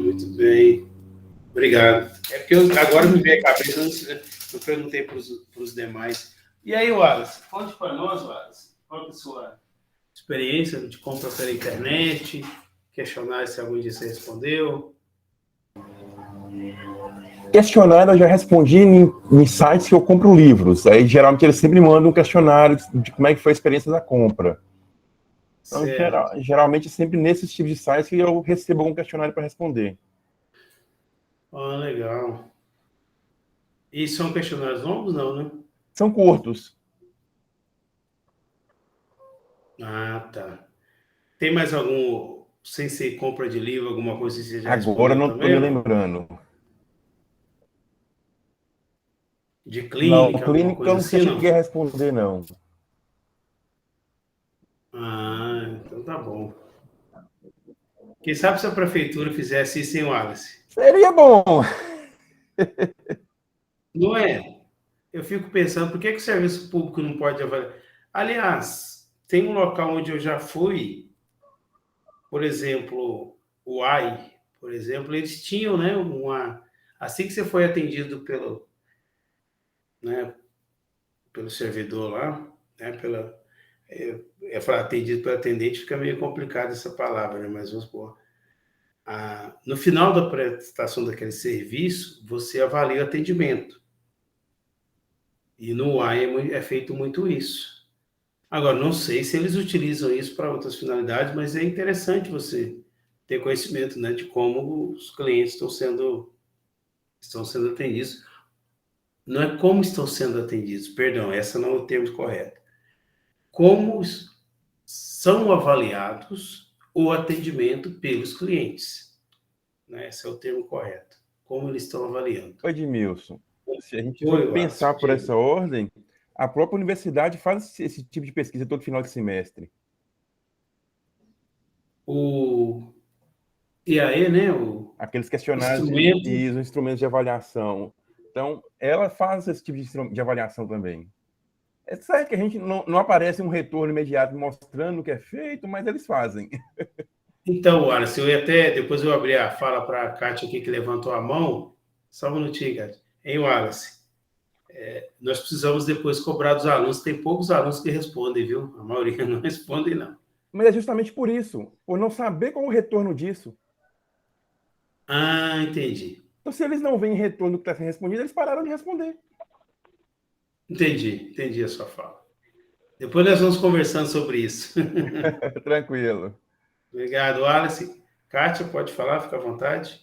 Muito bem. Obrigado. É porque agora me veio a cabeça, eu perguntei para os demais. E aí, Wallace, conte para nós, Wallace, qual é a sua experiência de compra pela internet, questionário se algum dia você respondeu? Questionário eu já respondi em sites que eu compro livros. Aí, geralmente, eles sempre mandam um questionário de como é que foi a experiência da compra. Então, geralmente, sempre nesses tipos de sites que eu recebo algum questionário para responder. Ah, legal. E são questionários longos, não, né? São curtos. Ah, tá. Tem mais algum, sem ser compra de livro, alguma coisa que você já Agora não estou me também? lembrando. De Não, clínica, alguma clínica eu coisa não assim, não? cheguei a responder, não. Ah, então tá bom. Quem sabe se a prefeitura fizesse isso, hein, Wallace? Seria bom. Não é? Eu fico pensando, por que o serviço público não pode avaliar? Aliás, tem um local onde eu já fui, por exemplo, o AI, por exemplo, eles tinham, né, assim que você foi atendido pelo servidor lá, né, falar atendido pelo atendente, fica meio complicado essa palavra, né, mas vamos supor, no final da prestação daquele serviço, você avalia o atendimento. E no UI é feito muito isso. Agora, não sei se eles utilizam isso para outras finalidades, mas é interessante você ter conhecimento, né, de como os clientes estão sendo atendidos. Não é como estão sendo atendidos, perdão, esse não é o termo correto. Como são avaliados o atendimento pelos clientes. Né? Esse é o termo correto. Como eles estão avaliando. Oi, Edmilson. Se a gente for pensar por essa ordem, a própria universidade faz esse tipo de pesquisa todo final de semestre. O IAE, né? Aqueles questionários e os instrumentos de avaliação. Então, ela faz esse tipo de avaliação também. É certo que a gente não aparece um retorno imediato mostrando o que é feito, mas eles fazem. Então, Wallace, depois eu abrir a fala para a Kátia aqui, que levantou a mão. Só um minutinho, Kátia. Hein, Wallace? Nós precisamos depois cobrar dos alunos. Tem poucos alunos que respondem, viu? A maioria não responde, não. Mas é justamente por isso, por não saber qual é o retorno disso. Ah, entendi. Então, se eles não veem retorno do que está sendo respondido, eles pararam de responder. Entendi a sua fala. Depois nós vamos conversando sobre isso. Tranquilo. Obrigado, Wallace. Kátia, pode falar, fica à vontade.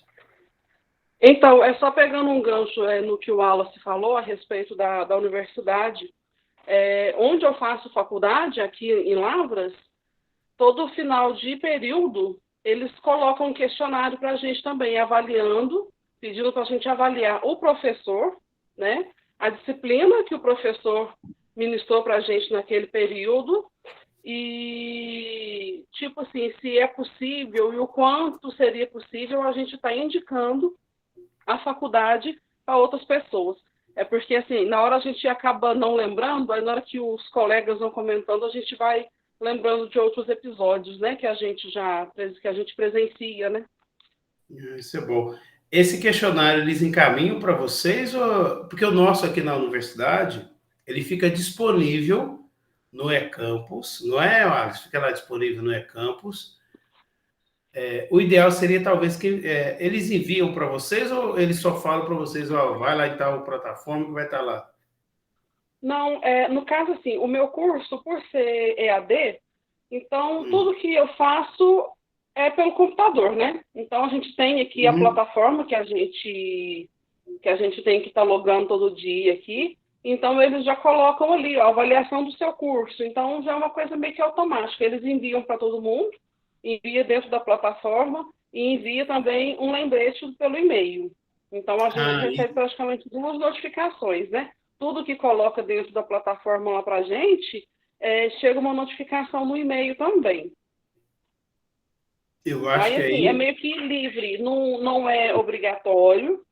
Então, só pegando um gancho no que o Wallace falou a respeito da universidade, onde eu faço faculdade, aqui em Lavras, todo final de período, eles colocam um questionário para a gente também, avaliando, pedindo para a gente avaliar o professor, né, a disciplina que o professor ministrou para a gente naquele período, e, tipo assim, se é possível e o quanto seria possível, a gente está indicando a faculdade para outras pessoas. É porque, assim, na hora a gente acaba não lembrando, aí na hora que os colegas vão comentando, a gente vai lembrando de outros episódios, né, que a gente presencia, né? Isso é bom. Esse questionário, eles encaminham para vocês? Porque o nosso aqui na universidade, ele fica disponível no eCampus, não é, Alex? Fica lá disponível no eCampus. O ideal seria, talvez, que eles enviam para vocês ou eles só falam para vocês, vai lá em tal plataforma que vai estar lá? Não, no caso, assim, o meu curso, por ser EAD, então tudo que eu faço é pelo computador, né? Então a gente tem aqui a plataforma que a gente tem que estar logando todo dia aqui. Então eles já colocam ali, a avaliação do seu curso. Então já é uma coisa meio que automática. Eles enviam para todo mundo, envia dentro da plataforma e envia também um lembrete pelo e-mail. Então a gente recebe praticamente 2 notificações, né? Tudo que coloca dentro da plataforma lá para a gente chega uma notificação no e-mail também. Eu acho Aí, que assim, aí... é meio que livre, não é obrigatório.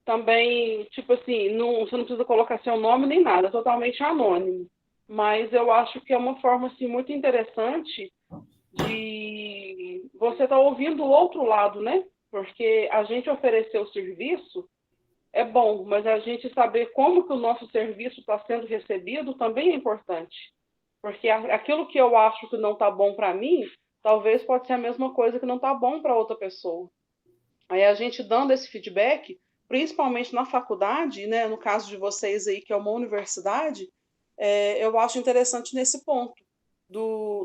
Também, tipo assim, você não precisa colocar seu nome nem nada, é totalmente anônimo. Mas eu acho que é uma forma, assim, muito interessante de você estar ouvindo o outro lado, né? Porque a gente oferecer o serviço é bom, mas a gente saber como que o nosso serviço está sendo recebido também é importante. Porque aquilo que eu acho que não está bom para mim, talvez pode ser a mesma coisa que não está bom para outra pessoa. Aí a gente dando esse feedback, principalmente na faculdade, né, no caso de vocês aí, que é uma universidade, eu acho interessante nesse ponto,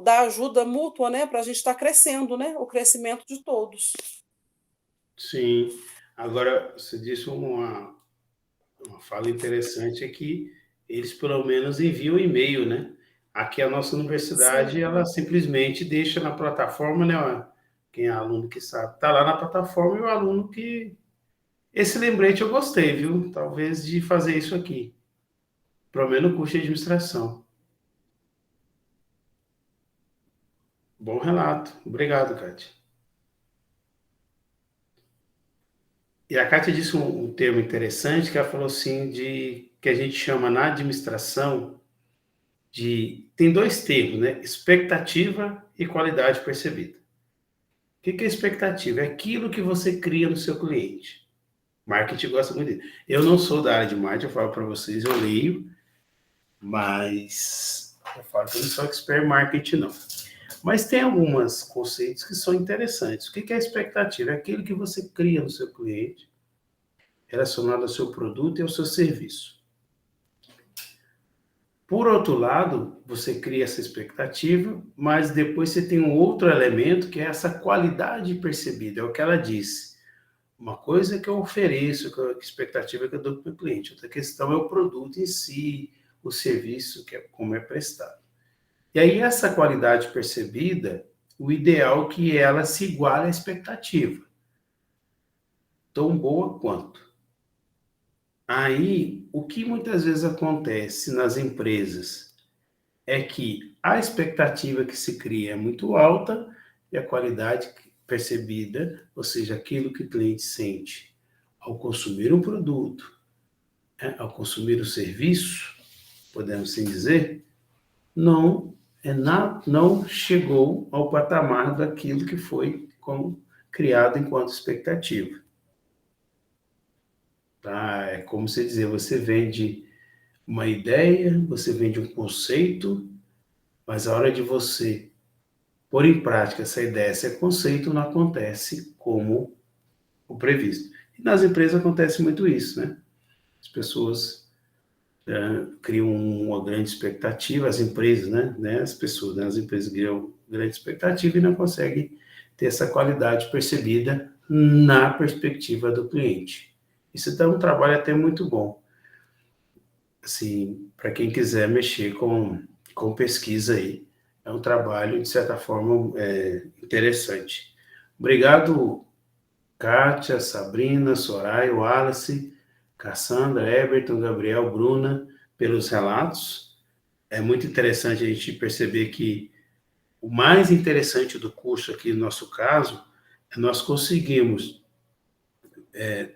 da ajuda mútua, né, para a gente estar crescendo, né, o crescimento de todos. Sim. Agora, você disse uma fala interessante, é que eles pelo menos enviam e-mail, né? Aqui a nossa universidade, Sim. ela simplesmente deixa na plataforma, né? Quem é aluno que sabe, tá lá na plataforma, e o aluno que... Esse lembrete eu gostei, viu? Talvez de fazer isso aqui. Pelo menos no curso de administração. Bom relato. Obrigado, Kátia. E a Kátia disse um termo interessante, que ela falou assim, que a gente chama na administração tem dois termos, né? Expectativa e qualidade percebida. O que é expectativa? É aquilo que você cria no seu cliente. Marketing gosta muito disso. Eu não sou da área de marketing, eu falo para vocês, eu leio, mas eu falo que eu não sou expert em marketing, não. Mas tem alguns conceitos que são interessantes. O que é expectativa? É aquilo que você cria no seu cliente, relacionado ao seu produto e ao seu serviço. Por outro lado, você cria essa expectativa, mas depois você tem um outro elemento, que é essa qualidade percebida, é o que ela disse. Uma coisa é que eu ofereço, a expectativa que eu dou para o meu cliente. Outra questão é o produto em si, o serviço, como é prestado. E aí, essa qualidade percebida, o ideal é que ela se iguale à expectativa. Tão boa quanto. Aí, o que muitas vezes acontece nas empresas é que a expectativa que se cria é muito alta e a qualidade percebida, ou seja, aquilo que o cliente sente ao consumir um produto, ao consumir o serviço, podemos assim dizer, não chegou ao patamar daquilo que foi criado enquanto expectativa. Tá? É como você dizer, você vende uma ideia, você vende um conceito, mas a hora de você pôr em prática essa ideia, esse conceito, não acontece como o previsto. E nas empresas acontece muito isso, né? As pessoas criam uma grande expectativa, as empresas, né? As pessoas, né? As empresas criam grande expectativa e não conseguem ter essa qualidade percebida na perspectiva do cliente. Isso dá um trabalho até muito bom, assim, para quem quiser mexer com pesquisa aí. É um trabalho, de certa forma, interessante. Obrigado, Kátia, Sabrina, Soraya, Wallace, Cassandra, Everton, Gabriel, Bruna, pelos relatos. É muito interessante a gente perceber que o mais interessante do curso aqui, no nosso caso, é nós conseguimos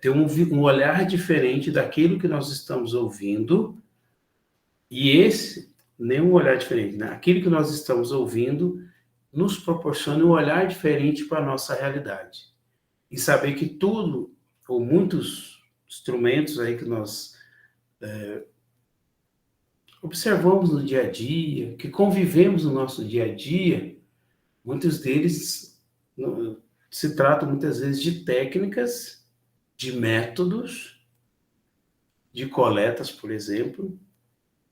ter um olhar diferente daquilo que nós estamos ouvindo, e nenhum olhar diferente, né? Aquilo que nós estamos ouvindo nos proporciona um olhar diferente para a nossa realidade. E saber que tudo, ou muitos instrumentos aí que nós observamos no dia a dia, que convivemos no nosso dia a dia, muitos deles se tratam muitas vezes de técnicas, de métodos, de coletas, por exemplo,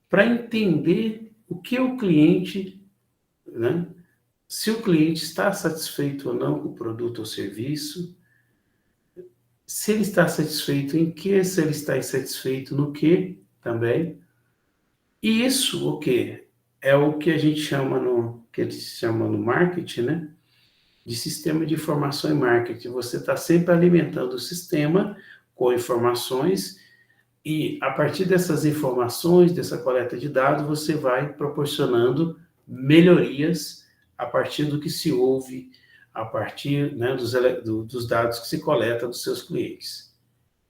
para entender o que o cliente, né? Se o cliente está satisfeito ou não com o produto ou serviço, se ele está satisfeito em que, se ele está insatisfeito no que também. E isso, o quê? É o que a gente chama no marketing, né? De sistema de informação e marketing. Você está sempre alimentando o sistema com informações E, a partir dessas informações, dessa coleta de dados, você vai proporcionando melhorias a partir do que se ouve, a partir, né, dos dados que se coleta dos seus clientes.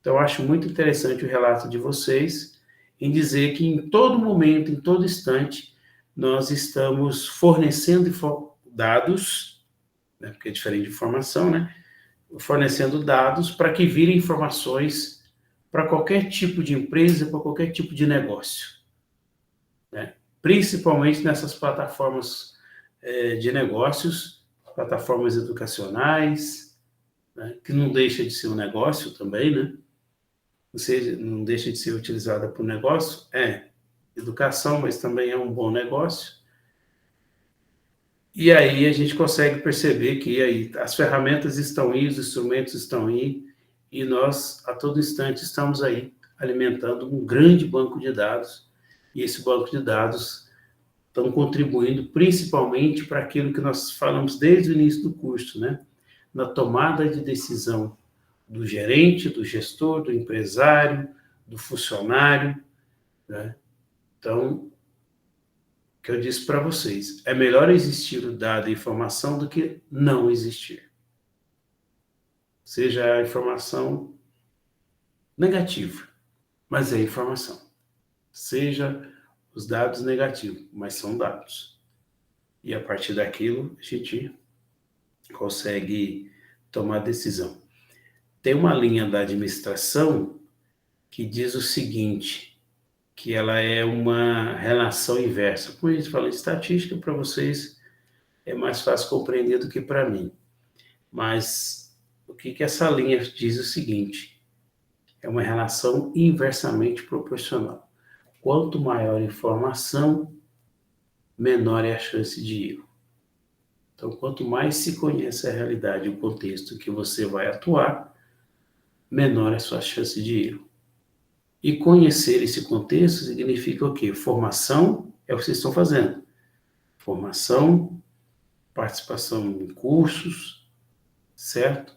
Então, eu acho muito interessante o relato de vocês em dizer que em todo momento, em todo instante, nós estamos fornecendo dados, né, porque é diferente de informação, né? Fornecendo dados para que virem informações para qualquer tipo de empresa, para qualquer tipo de negócio, né? Principalmente nessas plataformas de negócios, plataformas educacionais, né? Que não deixa de ser um negócio também, né? Não deixa de ser utilizada por negócio, educação, mas também é um bom negócio. E aí a gente consegue perceber que aí as ferramentas estão aí, os instrumentos estão aí, e nós, a todo instante, estamos aí alimentando um grande banco de dados, e esse banco de dados estão contribuindo principalmente para aquilo que nós falamos desde o início do curso, né? Na tomada de decisão do gerente, do gestor, do empresário, do funcionário, né? Então, o que eu disse para vocês, é melhor existir o dado e a informação do que não existir. Seja a informação negativa, mas é informação. Seja os dados negativos, mas são dados. E a partir daquilo, a gente consegue tomar decisão. Tem uma linha da administração que diz o seguinte, que ela é uma relação inversa. Como a gente fala em estatística, para vocês é mais fácil compreender do que para mim. Mas o que essa linha diz é o seguinte, é uma relação inversamente proporcional. Quanto maior a informação, menor é a chance de erro. Então, quanto mais se conhece a realidade e o contexto que você vai atuar, menor é a sua chance de erro. E conhecer esse contexto significa o quê? Formação é o que vocês estão fazendo. Formação, participação em cursos, certo?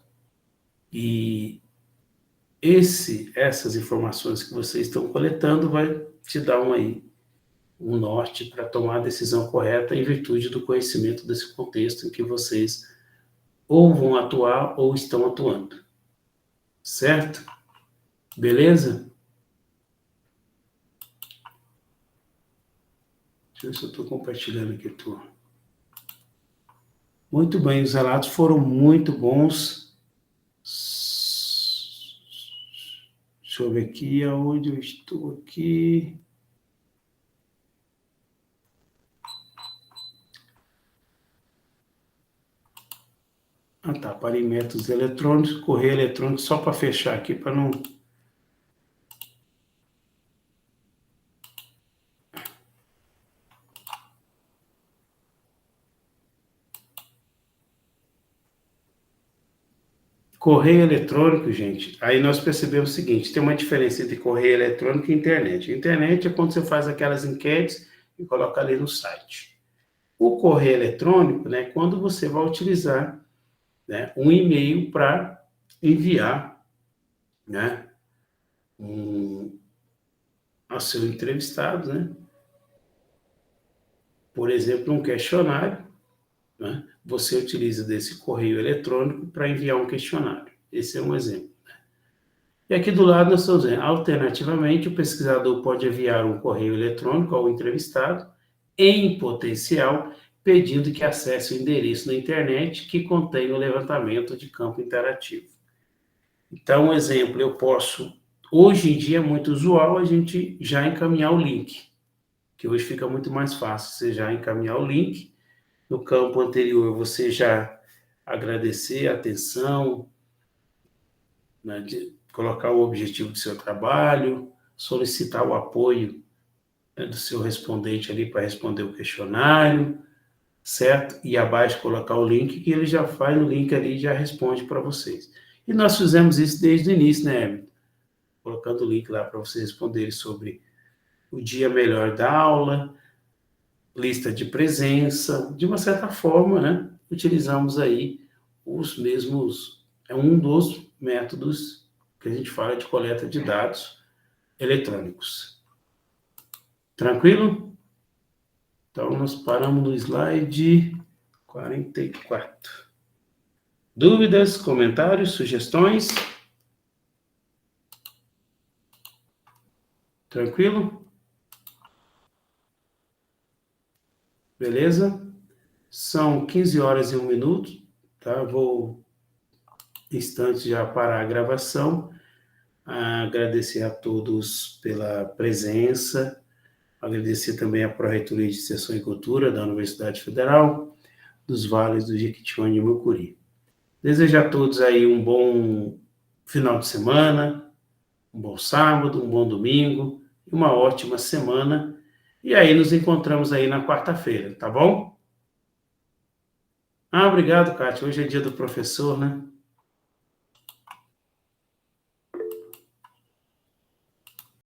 E essas informações que vocês estão coletando vai te dar um norte para tomar a decisão correta em virtude do conhecimento desse contexto em que vocês ou vão atuar ou estão atuando. Certo? Beleza? Deixa eu ver se eu estou compartilhando aqui, turma. Muito bem, os relatos foram muito bons. Deixa eu ver aqui aonde eu estou aqui. Ah, tá, para em métodos eletrônicos, correio eletrônico, só para fechar aqui, para não... Correio eletrônico, gente, aí nós percebemos o seguinte, tem uma diferença entre correio eletrônico e internet. A internet é quando você faz aquelas enquetes e coloca ali no site. O correio eletrônico, né, quando você vai utilizar, né, um e-mail para enviar, né, ao seu entrevistado, né, por exemplo, um questionário, né, você utiliza desse correio eletrônico para enviar um questionário. Esse é um exemplo. Né? E aqui do lado nós estamos vendo, alternativamente, o pesquisador pode enviar um correio eletrônico ao entrevistado, em potencial, pedindo que acesse o endereço na internet que contém o levantamento de campo interativo. Então, um exemplo, eu posso, hoje em dia é muito usual a gente já encaminhar o link, que hoje fica muito mais fácil você já encaminhar o link. No campo anterior, você já agradecer a atenção, né, de colocar o objetivo do seu trabalho, solicitar o apoio, né, do seu respondente ali para responder o questionário, certo? E abaixo colocar o link, que ele já faz o link ali e já responde para vocês. E nós fizemos isso desde o início, né, Evelyn? Colocando o link lá para vocês responderem sobre o dia melhor da aula, lista de presença, de uma certa forma, né, utilizamos aí os mesmos, é um dos métodos que a gente fala de coleta de dados eletrônicos. Tranquilo? Então, nós paramos no slide 44. Dúvidas, comentários, sugestões? Tranquilo? Beleza? São 15 horas e 1 minuto, tá? Vou, instantes, já parar a gravação. Agradecer a todos pela presença. Agradecer também à Pró-Reitoria de Extensão e Cultura da Universidade Federal dos Vales do Jequitinhonha e Mucuri. Desejo a todos aí um bom final de semana, um bom sábado, um bom domingo, uma ótima semana. E aí nos encontramos aí na quarta-feira, tá bom? Obrigado, Kátia. Hoje é dia do professor, né?